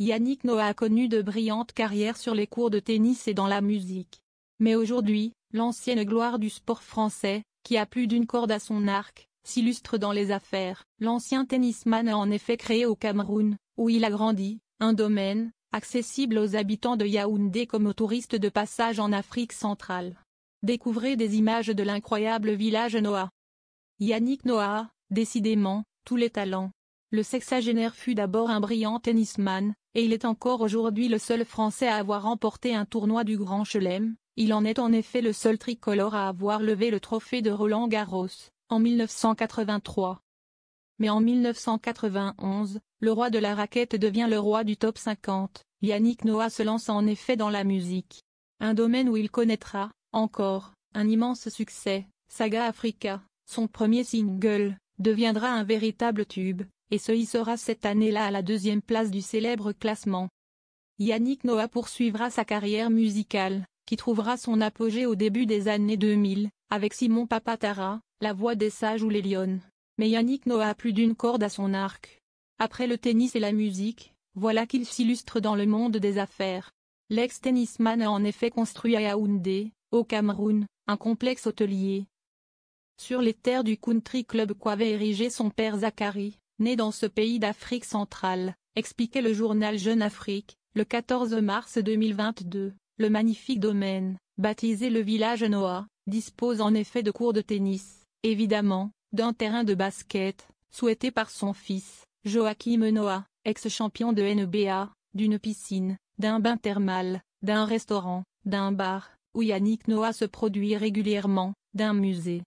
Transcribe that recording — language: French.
Yannick Noah a connu de brillantes carrières sur les courts de tennis et dans la musique. Mais aujourd'hui, l'ancienne gloire du sport français, qui a plus d'une corde à son arc, s'illustre dans les affaires. L'ancien tennisman a en effet créé au Cameroun, où il a grandi, un domaine, accessible aux habitants de Yaoundé comme aux touristes de passage en Afrique centrale. Découvrez des images de l'incroyable village Noah. Yannick Noah, décidément, tous les talents. Le sexagénaire fut d'abord un brillant tennisman, et il est encore aujourd'hui le seul Français à avoir remporté un tournoi du Grand Chelem. Il en est en effet le seul tricolore à avoir levé le trophée de Roland-Garros, en 1983. Mais en 1991, le roi de la raquette devient le roi du top 50. Yannick Noah se lance en effet dans la musique. Un domaine où il connaîtra, encore, un immense succès. Saga Africa, son premier single, deviendra un véritable tube, et se hissera cette année-là à la 2e place du célèbre classement. Yannick Noah poursuivra sa carrière musicale, qui trouvera son apogée au début des années 2000, avec Simon Papatara, La Voix des Sages ou Les Lionnes. Mais Yannick Noah a plus d'une corde à son arc. Après le tennis et la musique, voilà qu'il s'illustre dans le monde des affaires. L'ex-tennisman a en effet construit à Yaoundé, au Cameroun, un complexe hôtelier. Sur les terres du Country Club qu'avait érigé son père Zachary, né dans ce pays d'Afrique centrale, expliquait le journal Jeune Afrique, le 14 mars 2022, le magnifique domaine, baptisé le village Noah, dispose en effet de courts de tennis, évidemment, d'un terrain de basket, souhaité par son fils, Joachim Noah, ex-champion de NBA, d'une piscine, d'un bain thermal, d'un restaurant, d'un bar, où Yannick Noah se produit régulièrement, d'un musée.